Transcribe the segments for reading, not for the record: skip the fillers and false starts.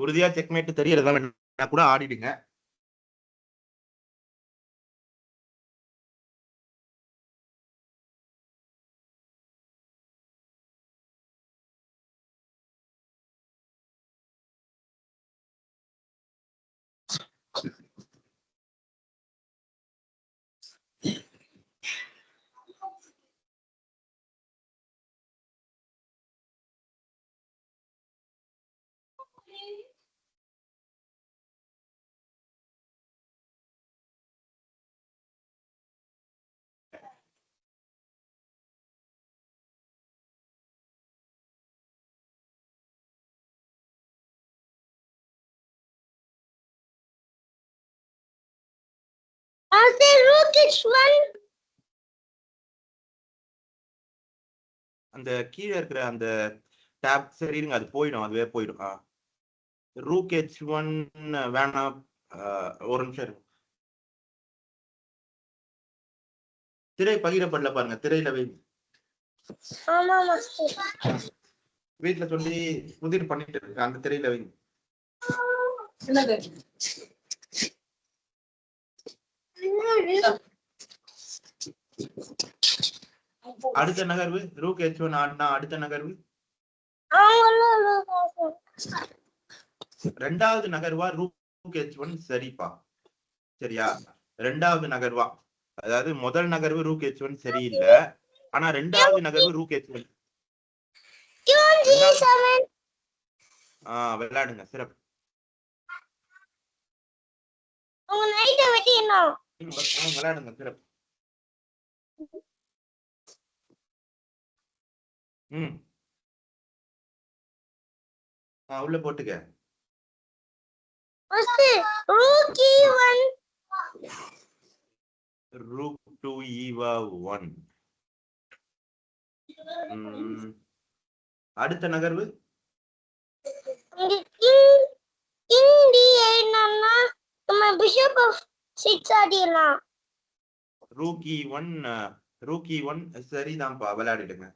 உறுதியா செக்மேட் தெரியறதா வேணா கூட ஆடிடுங்க. அந்த கீழே இருக்கிற அந்த டேப் சரிங்க, அது போயிடும், அதுவே போயிடும். ரூக் H1 வேணாம், ஒரு நிமிஷம் இருக்கு. திரை பகிரப்படல பாருங்க, திரையில வைங்க. வீட்டுல சொல்லி புதிர் பண்ணிட்டு இருக்கு, அந்த திரையில வைங்க. அடுத்த நகர்வு ரூக் H1 ஆடினா அடுத்த நகர்வு ரெண்டாவது நகர்வா ரூக் H1 சரிப்பா. சரியா? ரெண்டாவது நகர்வா, அதாவது முதல் நகர்வு ரூக் H1 சரியில்லை, ஆனா ரெண்டாவது நகர்வு ரூக் H1. விளையாடுங்க, சிறப்பு. விளையாடுங்க, சிறப்பு. உள்ள போட்டுக்க. Rook 2 EVA1. அடுத்த நகர்வு Rook E1. Rook E1 சரிதான்ப்பா, விளையாடிடுங்க.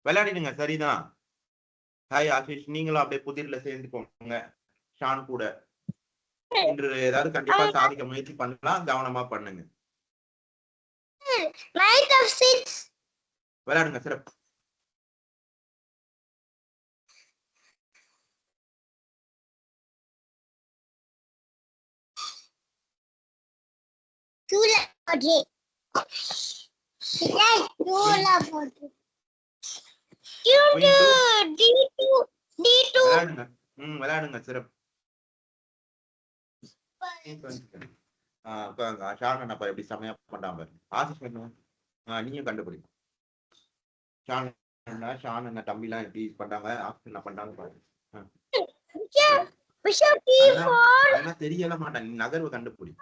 விளையாடிடுங்க, சரிதான். ஹாய் ஆஷிஷ், நீங்களும் அப்படியே புதிர்ல சேர்ந்து போங்க ஷான் கூட. இன்று ஏதாவது கண்டிப்பா சாதிக்க முயற்சி பண்ணலாம், கவனமா பண்ணுங்க. விளையாடுங்க, சிறப்பு. விளையாடுங்க, சிறப்பு. எப்படி செமையா பண்றாம ஆசிஷ் நீயும் கண்டுபிடி. ஷான் என்ன தம்பி எல்லாம் எப்படி பண்றாங்க, ஆசிஷ் என்ன பண்றாங்க பாருங்க. தெரியல மாட்டேன், நீ நகர்வு கண்டுபிடி.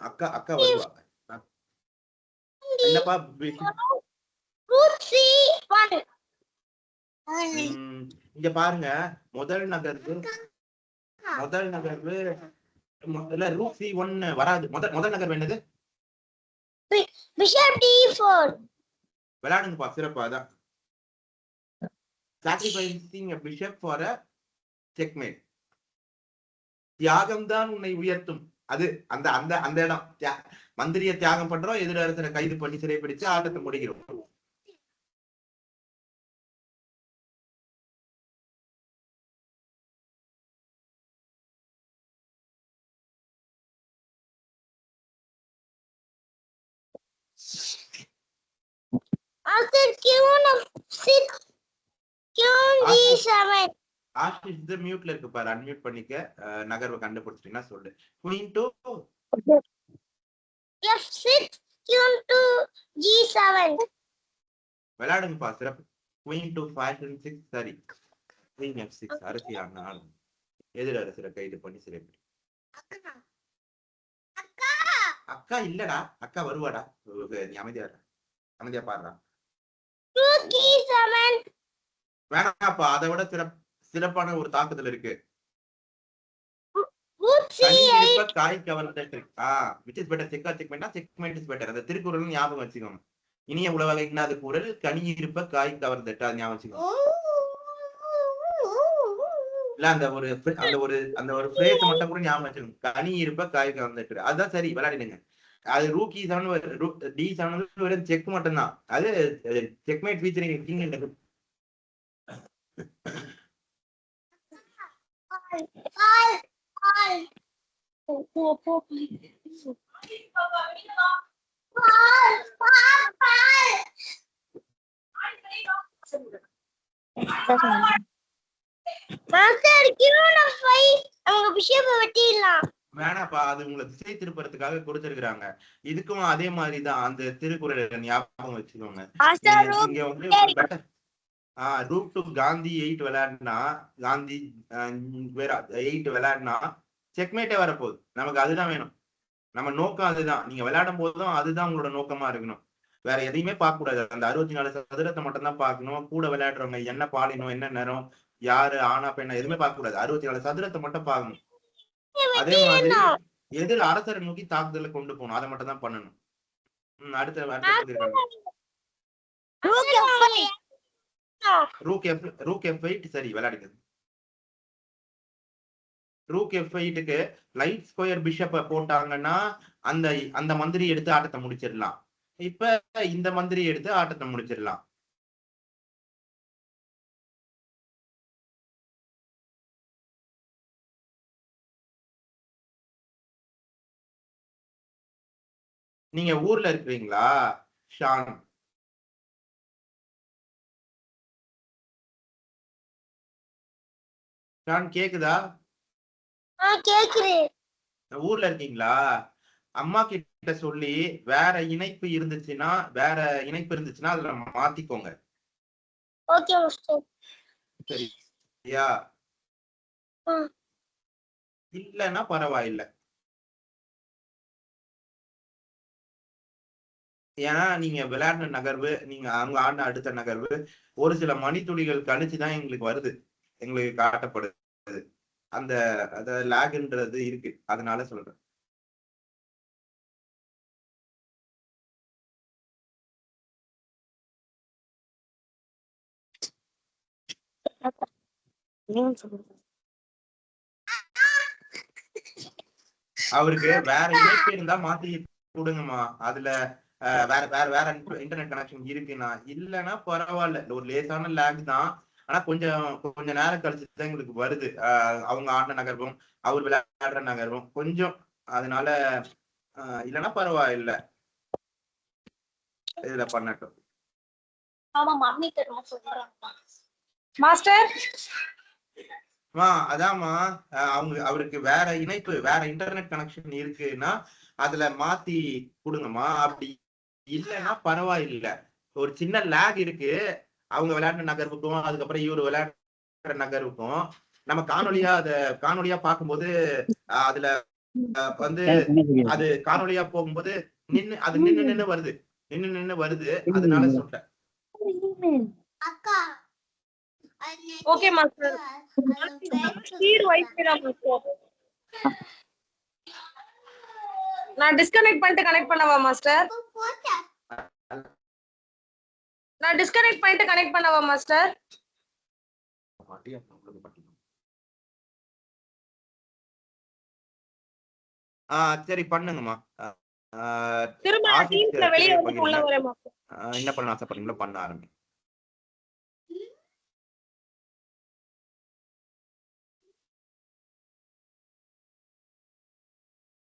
அக்கா அக்கா வருவா. என்னப்பா இங்க பாருங்க, முதல் நகர்வு முதல்ல ரூக் C1 வராது. முதல் நகர்வு என்னது? விளையாடுங்கப்பா, சிறப்பா. அதான் sacrificing a bishop for a checkmate. தியாகம் தான் உன்னை உயர்த்தும். அது அந்த அந்த அந்த இடம் மந்திரிய தியாகம் பண்றோம், எதிர்த்து கைது பண்ணி சிறைப்பிடிச்சு ஆட்டத்தை முடிக்கிறோம். ஆஷிஷ் மியூட்ல இருக்கு பாரு, அன்மியூட் பண்ணிக்க. நகர்வை கண்டுபிடிச்சிட்டீங்கன்னா சொல்லு. Queen to F6, Queen to G7. விளையாடுங்கப்பா, சிறப்பு. Queen to Fashion 6 சரி. Queen F6 அரசி ஆனாலும் எதிர் அரசரை கைது பண்ணி சிறைப்பிடி. அக்கா இல்லடா, அக்கா வருவாடா. நீ அமைதியா பாடுறா. வேணாப்பா, அதை விட சிறப்பான ஒரு தாக்குதல் இருக்கு. காய் கவர்ந்த which is better, check or checkmate? Checkmate is better. அந்த திருக்குறள் ஞாபகம் வச்சுக்கோங்க. இனிய உலவகையினாது குரல் கனி இருப்ப காய் கவர்ந்துட்டு அது ஞாபகம் வச்சுக்கோங்க. இல்ல அந்த ஒரு பிரேஸ் மட்டும் கூட ஞாபகம் வச்சுக்கோங்க. கனி இருப்ப காய் கவர்ந்துட்டு அதுதான் சரி. விளையாடிடுங்க. அது ரூக்கி 7 D7 வெறும் செக் மட்டும் தான். அது செக்மேட் ஃபீச்சரிங் கிங் அண்ட் வேணாப்பா, அது உங்களை திசை திருப்பறதுக்காக கொடுத்திருக்கிறாங்க. இதுக்கும் அதே மாதிரிதான் அந்த திருக்குறள் ஞாபகம் வச்சுக்கோங்க. இங்க வந்து ரூட் டு காந்தி 8 விளையாடினா காந்தி வேற 8 விளையாடினா செக்மேட்டே வரப்போகுது. நமக்கு அதுதான் வேணும். நம்ம நோக்கம் அதுதான். நீங்க விளையாடும் போதும் அதுதான் உங்களோட நோக்கமா இருக்கணும். வேற எதையுமே பார்க்க கூடாது. அந்த 64 சதுரத்தை மட்டும் தான் பார்க்கணும். கூட விளையாடுறவங்க என்ன பாலினம், என்ன நேரம், யாரு ஆனா பெண்ணா எதுவுமே பார்க்க கூடாது. 64 சதுரத்தை மட்டும் பார்க்கணும். அதே மாதிரி எதிர் அரசரை நோக்கி தாக்குதலை கொண்டு போகணும். அதை மட்டும் தான் பண்ணணும். அடுத்த ரூக் F8 சரி விளையாடுங்க. ரூக் F8க்கு லைட் ஸ்கொயர் பிஷப்ப போட்டாங்கன்னா அந்த அந்த மந்திரி எடுத்து ஆட்டத்தை முடிச்சிடலாம். இப்ப இந்த மந்திரி எடுத்து ஆட்டத்தை முடிச்சிடலாம். நீங்க ஊர்ல இருக்கிறீங்களா ஷான்? ஷான் கேக்குதா? ஊர்ல இருக்கீங்களா? அம்மா கிட்ட சொல்லி வேற இணைப்பு இருந்துச்சுன்னா அதுல மாத்திக்கோங்க. சரியா? இல்லன்னா பரவாயில்லை. ஏன்னா நீங்க விளையாடின நகர்வு, நீங்க அங்க ஆடின அடுத்த நகர்வு ஒரு சில மணித்துளிகள் கழிச்சுதான் எங்களுக்கு வருது, எங்களுக்கு காட்டப்படுது. அந்த லேக்ன்றது இருக்கு. அதனால சொல்றேன். அவருக்கு வேற இணைப்பு இருந்தா மாத்தி கொடுங்கம்மா. அதுல வேற வேற வேற இன்டர்நெட் கனெக்ஷன் இருக்குன்னா, இல்லைன்னா பரவாயில்ல. ஒரு லேசான லேக் தான். ஆனா கொஞ்ச நேரம் கழிச்சுதான் எங்களுக்கு வருது. அவங்க ஆடின நகர்வும் அவர் விளையாடுற நகர்வும் கொஞ்சம். அதனால இல்லைன்னா பரவாயில்ல. இதுல பண்ணட்டும். மாஸ்டர் அதாம்மா, அவருக்கு வேற இணைப்பு, வேற இன்டர்நெட் கனெக்ஷன் இருக்குன்னா அதுல மாத்தி கொடுங்கம்மா. அப்படி இல்லைன்னா பரவாயில்ல. ஒரு சின்ன லேக் இருக்கு. அவங்க விளையாடுற நகர்வுக்கும் அதுக்கப்புறம் இவரு விளையாடுற நகர்வுக்கும் நம்ம காணொலியா பார்க்கும்போது அதுல வந்து அது காணொலியா போகும்போது நின்னு வருது. அதனால சொல்றேன். Okay master. ஸ்பீட் வைஃபை தான் மாஸ்டர். நான் டிஸ்கனெக்ட் பண்ணிட்டு கனெக்ட் பண்ணவா மாஸ்டர்? நான் டிஸ்கனெக்ட் பண்ணிட்டு கனெக்ட் பண்ணவா மாஸ்டர்? சரி பண்ணுங்கம்மா. திரும்ப டீம்ஸ்ல வெளிய வந்து உள்ள வரேன் மாஸ்டர். என்ன பண்ண ஆசைப்படுறீங்களோ பண்ண ஆரம்பி.